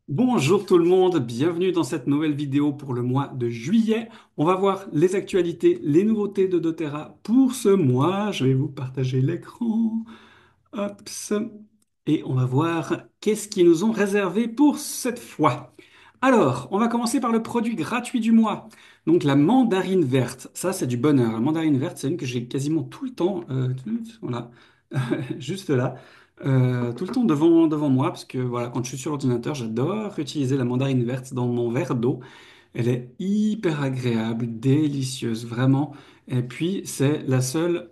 Bonjour tout le monde, bienvenue dans cette nouvelle vidéo pour le mois de juillet. On va voir les actualités, les nouveautés de doTERRA pour ce mois. Je vais vous partager l'écran. Hop, et on va voir qu'est-ce qu'ils nous ont réservé pour cette fois. Alors, on va commencer par le produit gratuit du mois. Donc la mandarine verte, ça c'est du bonheur. La mandarine verte, c'est une que j'ai quasiment tout le temps, voilà, juste là, tout le temps devant moi, parce que voilà, quand je suis sur l'ordinateur, j'adore utiliser la mandarine verte dans mon verre d'eau. Elle est hyper agréable, délicieuse, vraiment. Et puis, c'est la seule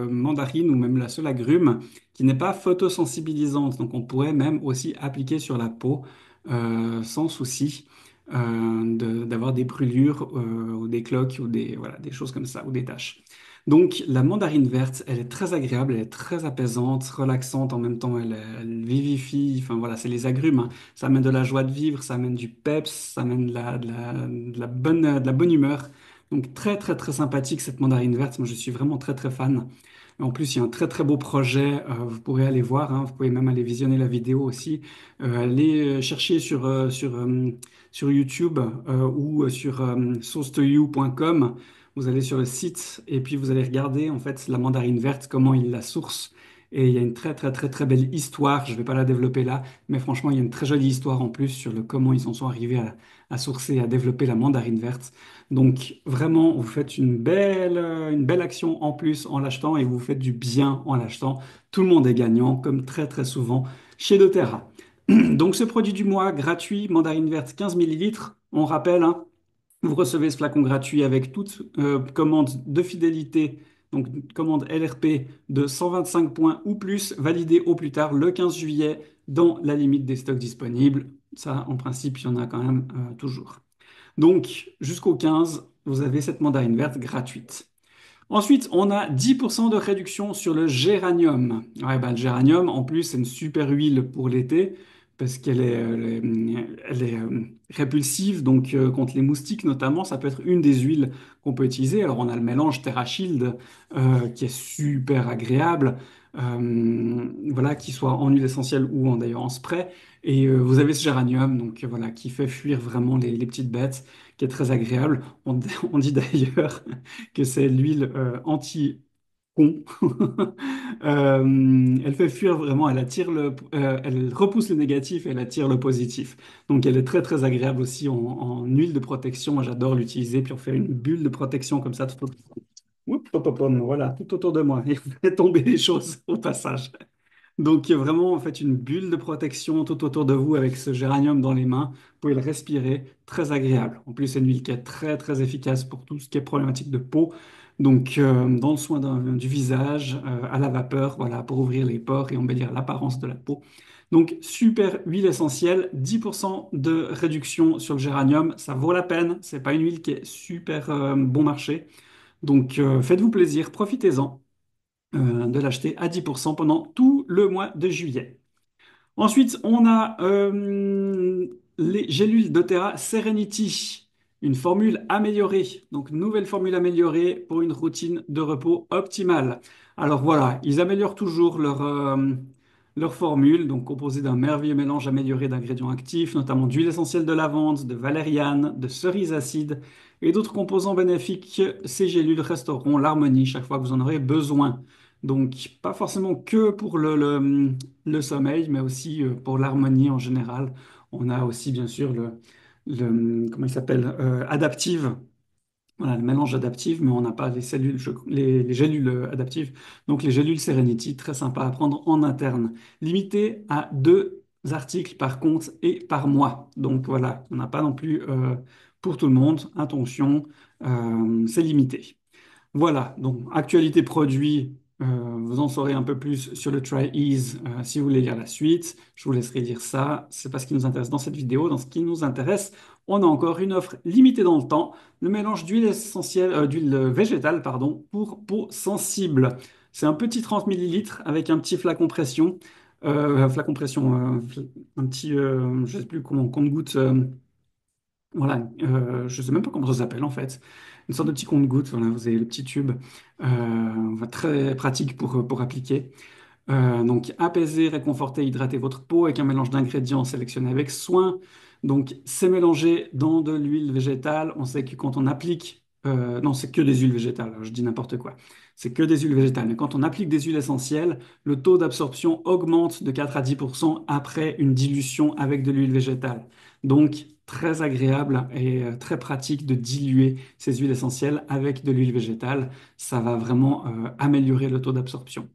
mandarine ou même la seule agrume qui n'est pas photosensibilisante. Donc, on pourrait même aussi appliquer sur la peau sans souci d'avoir des brûlures ou des cloques ou voilà, des choses comme ça ou des taches. Donc, la mandarine verte, elle est très agréable, elle est très apaisante, relaxante en même temps, elle vivifie. Enfin, voilà, c'est les agrumes, hein. Ça amène de la joie de vivre, ça amène du peps, ça amène de la bonne humeur. Donc très très très sympathique cette mandarine verte. Moi je suis vraiment très très fan. En plus, il y a un très très beau projet. Vous pourrez aller voir, hein. Vous pouvez même aller visionner la vidéo aussi. Allez chercher sur YouTube ou sur source2you.com. Vous allez sur le site et puis vous allez regarder en fait la mandarine verte, comment ils la sourcent. Et il y a une très très très très belle histoire. Je ne vais pas la développer là, mais franchement, il y a une très jolie histoire en plus sur le comment ils en sont arrivés à sourcer, à développer la mandarine verte. Donc vraiment, vous faites une belle action en plus en l'achetant et vous faites du bien en l'achetant. Tout le monde est gagnant, comme très très souvent chez doTERRA. Donc ce produit du mois gratuit, mandarine verte 15 millilitres. On rappelle, hein, vous recevez ce flacon gratuit avec toute commande de fidélité, donc commande LRP de 125 points ou plus, validée au plus tard le 15 juillet dans la limite des stocks disponibles. Ça, en principe, il y en a quand même toujours. Donc, jusqu'au 15, vous avez cette mandarine verte gratuite. Ensuite, on a 10% de réduction sur le géranium. Ouais, bah, le géranium, en plus, c'est une super huile pour l'été parce qu'elle est répulsive, donc contre les moustiques notamment, ça peut être une des huiles qu'on peut utiliser. Alors, on a le mélange TerraShield qui est super agréable, voilà, qu'il soit en huile essentielle ou d'ailleurs en spray. Et vous avez ce géranium, donc voilà, qui fait fuir vraiment les petites bêtes, qui est très agréable. On dit d'ailleurs que c'est l'huile anti-con. Elle fait fuir vraiment, elle repousse le négatif et elle attire le positif. Donc elle est très très agréable aussi en huile de protection. Moi j'adore l'utiliser, puis on fait une bulle de protection comme ça, oups, hop, hop, hop, voilà, tout autour de moi. Et vous fait tomber les choses au passage. Donc vraiment, en fait, une bulle de protection tout autour de vous avec ce géranium dans les mains. Vous pouvez le respirer, très agréable. En plus, c'est une huile qui est très très efficace pour tout ce qui est problématique de peau. Donc, dans le soin du visage, à la vapeur, voilà, pour ouvrir les pores et embellir l'apparence de la peau. Donc, super huile essentielle, 10% de réduction sur le géranium, ça vaut la peine. C'est pas une huile qui est super bon marché. Donc, faites-vous plaisir, profitez-en de l'acheter à 10% pendant tout le mois de juillet. Ensuite, on a les gélules doTERRA Serenity, une formule améliorée. Donc, nouvelle formule améliorée pour une routine de repos optimale. Alors voilà, ils améliorent toujours leur formule, donc composée d'un merveilleux mélange amélioré d'ingrédients actifs, notamment d'huile essentielle de lavande, de valériane, de cerise acide et d'autres composants bénéfiques. Ces gélules restaureront l'harmonie chaque fois que vous en aurez besoin. Donc, pas forcément que pour le sommeil, mais aussi pour l'harmonie en général. On a aussi, bien sûr, comment il s'appelle, adaptive. Voilà, le mélange adaptif, mais on n'a pas les cellules, les gélules adaptives. Donc, les gélules Serenity, très sympa à prendre en interne. Limité à 2 articles par compte et par mois. Donc, voilà, on n'a pas non plus pour tout le monde. Attention, c'est limité. Voilà, donc actualité produit, vous en saurez un peu plus sur le Try Ease si vous voulez lire la suite. Je vous laisserai lire ça. C'est pas ce qui nous intéresse dans cette vidéo. Dans ce qui nous intéresse, on a encore une offre limitée dans le temps, le mélange d'huile essentielle, d'huile végétale, pardon, pour peau sensible. C'est un petit 30 millilitres avec un petit flacon pression, un petit, je sais plus comment, compte-gouttes. Voilà, je sais même pas comment ça s'appelle en fait. Une sorte de petit compte-gouttes, voilà, vous avez le petit tube, très pratique pour appliquer. Donc, apaiser, réconforter, hydrater votre peau avec un mélange d'ingrédients sélectionnés avec soin. Donc, c'est mélangé dans de l'huile végétale. On sait que quand on applique, non, c'est que des huiles végétales, je dis n'importe quoi. C'est que des huiles végétales. Mais quand on applique des huiles essentielles, le taux d'absorption augmente de 4 à 10% après une dilution avec de l'huile végétale. Donc, très agréable et très pratique de diluer ces huiles essentielles avec de l'huile végétale. Ça va vraiment améliorer le taux d'absorption.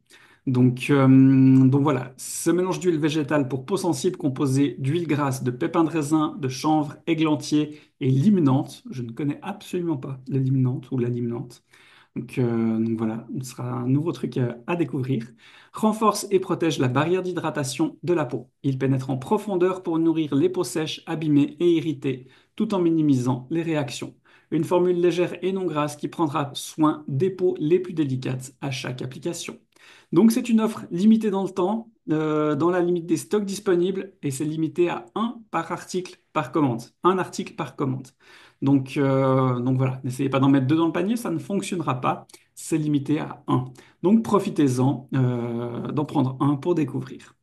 Donc voilà, ce mélange d'huile végétale pour peau sensible composé d'huile grasse, de pépins de raisin, de chanvre, églantier et limonante. Je ne connais absolument pas la limonante ou la limonante. Donc voilà, ce sera un nouveau truc à découvrir. Renforce et protège la barrière d'hydratation de la peau. Il pénètre en profondeur pour nourrir les peaux sèches, abîmées et irritées, tout en minimisant les réactions. Une formule légère et non grasse qui prendra soin des peaux les plus délicates à chaque application. Donc c'est une offre limitée dans le temps, dans la limite des stocks disponibles, et c'est limité à un par article par commande. Un article par commande. Donc voilà, n'essayez pas d'en mettre deux dans le panier, ça ne fonctionnera pas. C'est limité à un. Donc profitez-en d'en prendre un pour découvrir.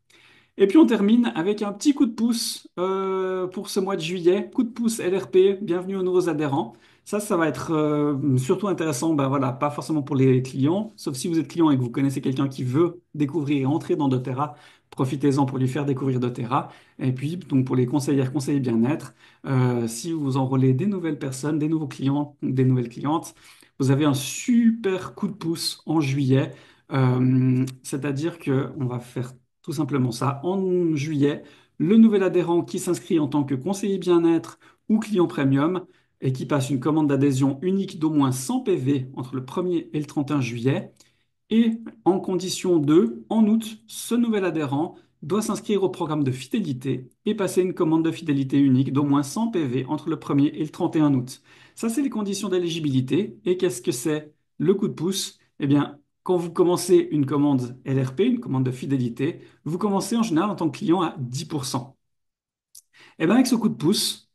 Et puis on termine avec un petit coup de pouce pour ce mois de juillet. Coup de pouce LRP, bienvenue aux nouveaux adhérents. Ça va être surtout intéressant, ben voilà, pas forcément pour les clients, sauf si vous êtes client et que vous connaissez quelqu'un qui veut découvrir et entrer dans doTERRA, profitez-en pour lui faire découvrir doTERRA. Et puis donc pour les conseillères, conseillers bien-être, si vous enrôlez des nouvelles personnes, des nouveaux clients, des nouvelles clientes, vous avez un super coup de pouce en juillet. C'est-à-dire que on va faire tout simplement ça. En juillet, le nouvel adhérent qui s'inscrit en tant que conseiller bien-être ou client premium et qui passe une commande d'adhésion unique d'au moins 100 PV entre le 1er et le 31 juillet. Et en condition 2, en août, ce nouvel adhérent doit s'inscrire au programme de fidélité et passer une commande de fidélité unique d'au moins 100 PV entre le 1er et le 31 août. Ça, c'est les conditions d'éligibilité. Et qu'est-ce que c'est le coup de pouce? Eh bien, quand vous commencez une commande LRP, une commande de fidélité, vous commencez en général en tant que client à 10%. Et bien avec ce coup de pouce,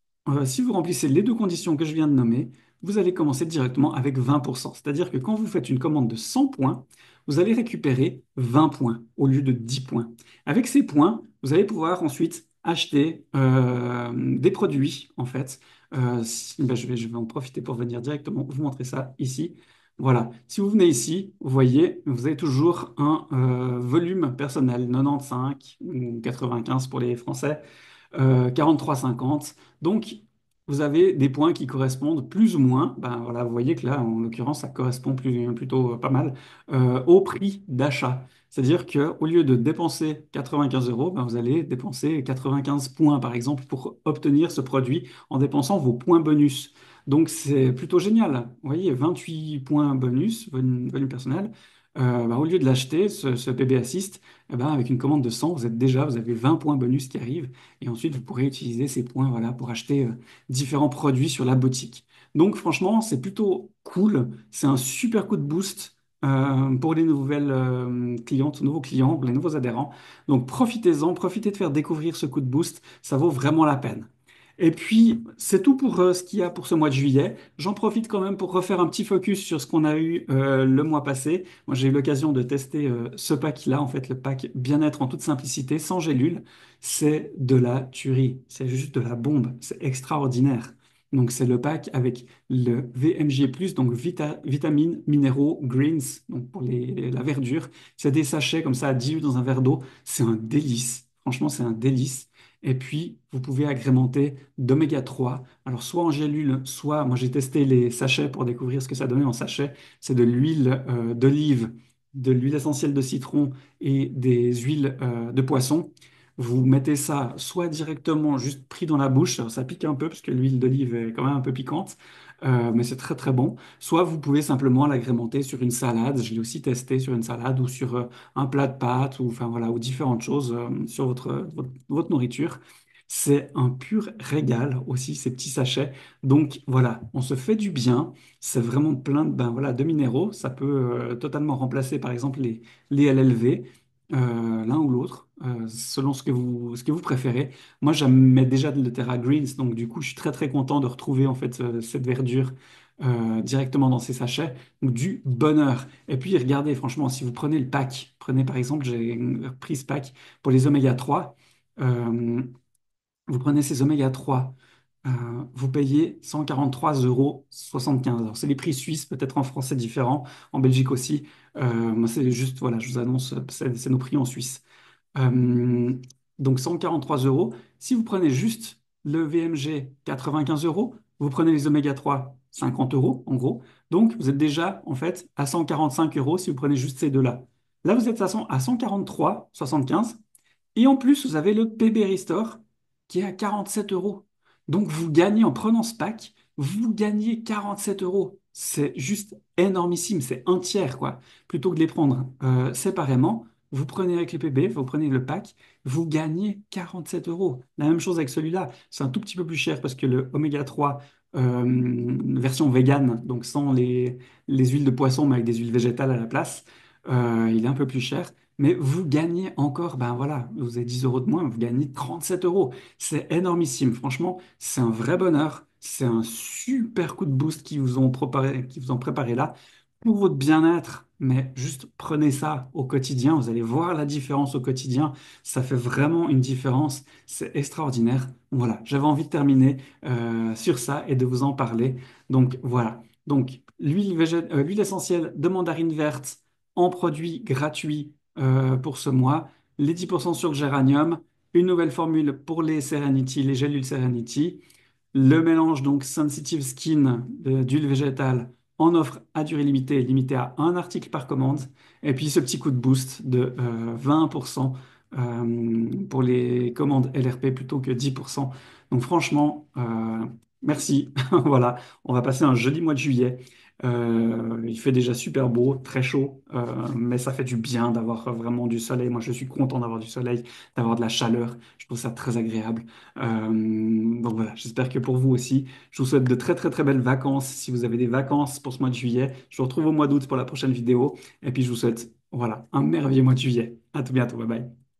si vous remplissez les deux conditions que je viens de nommer, vous allez commencer directement avec 20%. C'est-à-dire que quand vous faites une commande de 100 points, vous allez récupérer 20 points au lieu de 10 points. Avec ces points, vous allez pouvoir ensuite acheter des produits, en fait. Ben, je vais en profiter pour venir directement vous montrer ça ici. Voilà, si vous venez ici, vous voyez, vous avez toujours un volume personnel, 95 ou 95 pour les Français, 43,50. Donc, vous avez des points qui correspondent plus ou moins, ben voilà, vous voyez que là, en l'occurrence, ça correspond plutôt pas mal au prix d'achat. C'est-à-dire qu'au lieu de dépenser 95 euros, ben vous allez dépenser 95 points, par exemple, pour obtenir ce produit en dépensant vos points bonus. Donc, c'est plutôt génial. Vous voyez, 28 points bonus, volume personnel. Ben, au lieu de l'acheter, ce PB Assist, eh ben, avec une commande de 100, vous avez 20 points bonus qui arrivent. Et ensuite, vous pourrez utiliser ces points voilà, pour acheter différents produits sur la boutique. Donc, franchement, c'est plutôt cool. C'est un super coup de boost pour les nouvelles clientes, nouveaux clients, pour les nouveaux adhérents. Donc, profitez-en, profitez de faire découvrir ce coup de boost. Ça vaut vraiment la peine. Et puis, c'est tout pour ce qu'il y a pour ce mois de juillet. J'en profite quand même pour refaire un petit focus sur ce qu'on a eu le mois passé. Moi, j'ai eu l'occasion de tester ce pack-là, en fait, le pack bien-être en toute simplicité, sans gélule. C'est de la tuerie. C'est juste de la bombe. C'est extraordinaire. Donc, c'est le pack avec le VMG+, donc vitamines, minéraux, greens, donc pour la verdure. C'est des sachets comme ça à diluer dans un verre d'eau. C'est un délice. Franchement, c'est un délice. Et puis, vous pouvez agrémenter d'oméga 3. Alors, soit en gélule, soit, moi j'ai testé les sachets pour découvrir ce que ça donnait en sachet. C'est de l'huile d'olive, de l'huile essentielle de citron et des huiles de poisson. Vous mettez ça soit directement juste pris dans la bouche, ça pique un peu parce que l'huile d'olive est quand même un peu piquante, mais c'est très très bon. Soit vous pouvez simplement l'agrémenter sur une salade, je l'ai aussi testé sur une salade ou sur un plat de pâtes ou enfin voilà ou différentes choses sur votre nourriture. C'est un pur régal aussi ces petits sachets. Donc voilà, on se fait du bien. C'est vraiment plein de ben voilà de minéraux. Ça peut totalement remplacer par exemple les LLV l'un ou l'autre, selon ce que vous préférez. Moi, j'aimais déjà le Terra Greens, donc du coup, je suis très très content de retrouver en fait cette verdure directement dans ces sachets. Donc du bonheur. Et puis regardez, franchement, si vous prenez le pack, prenez par exemple, j'ai pris ce pack pour les oméga 3. euh, Vous prenez ces oméga 3, euh, vous payez 143,75 €. Alors, c'est les prix suisses, peut-être en France c'est différent, en Belgique aussi. Moi, c'est juste, voilà, je vous annonce, c'est nos prix en Suisse. Euh, donc 143 euros. Si vous prenez juste le VMG, 95 euros. Vous prenez les oméga 3, 50 euros en gros. Donc vous êtes déjà en fait à 145 euros si vous prenez juste ces deux-là. Là, vous êtes à 143,75. Et en plus, vous avez le PB Restore qui est à 47 euros. Donc vous gagnez en prenant ce pack, vous gagnez 47 euros. C'est juste énormissime, c'est un tiers quoi. Plutôt que de les prendre séparément, vous prenez avec les PB, vous prenez le pack, vous gagnez 47 euros. La même chose avec celui-là, c'est un tout petit peu plus cher parce que le oméga 3 version vegan, donc sans les huiles de poisson mais avec des huiles végétales à la place, il est un peu plus cher. Mais vous gagnez encore, ben voilà, vous avez 10 euros de moins, vous gagnez 37 euros. C'est énormissime. Franchement, c'est un vrai bonheur. C'est un super coup de boost qu'ils vous ont préparé là pour votre bien-être. Mais juste prenez ça au quotidien. Vous allez voir la différence au quotidien. Ça fait vraiment une différence. C'est extraordinaire. Voilà, j'avais envie de terminer sur ça et de vous en parler. Donc voilà. Donc l'huile essentielle de mandarine verte en produit gratuit pour ce mois, les 10% sur géranium, une nouvelle formule pour les Serenity, les gélules Serenity, le mélange donc Sensitive Skin d'huile végétale en offre à durée limitée, limité à un article par commande, et puis ce petit coup de boost de 20% pour les commandes LRP plutôt que 10%. Donc franchement, merci. Voilà, on va passer un joli mois de juillet. Il fait déjà super beau, très chaud, mais ça fait du bien d'avoir vraiment du soleil. Moi, je suis content d'avoir du soleil, d'avoir de la chaleur. Je trouve ça très agréable. Donc voilà, j'espère que pour vous aussi. Je vous souhaite de très très très belles vacances. Si vous avez des vacances pour ce mois de juillet, je vous retrouve au mois d'août pour la prochaine vidéo. Et puis je vous souhaite, voilà, un merveilleux mois de juillet. À tout bientôt, bye bye.